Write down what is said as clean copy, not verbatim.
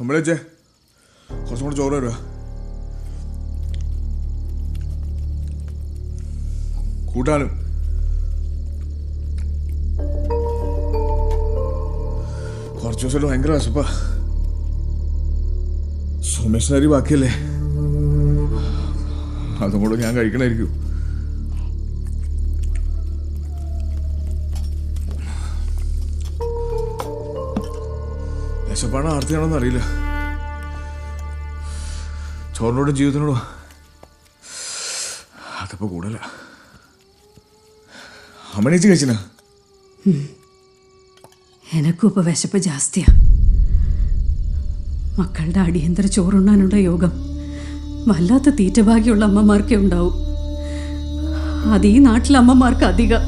അമ്മളേച്ചേ കുറച്ചും കൂടെ ചോറ് തരുക. കൂട്ടാനും കുറച്ച് ദിവസം ഭയങ്കര വിശപ്പാ. സോമേഷിന് അരി ബാക്കിയല്ലേ, അതും കൂടെ ഞാൻ കഴിക്കണായിരിക്കും. വിശപ്പാണോ ആർത്തിയാണോന്ന് അറിയില്ല. ചോറിനോടും ജീവിതത്തിനോടും അതപ്പോ കൂടല. അമ്മണീച്ച് കഴിച്ചിനാ? എനക്കും ഇപ്പൊ വിശപ്പ് ജാസ്തിയാ. മക്കളുടെ അടിയന്തര ചോറുണ്ണാനുള്ള യോഗം വല്ലാത്ത തീറ്റഭാഗ്യമുള്ള അമ്മമാർക്കേ ഉണ്ടാവും. അത് ഈ നാട്ടിലെ അമ്മമാർക്ക് അധികം.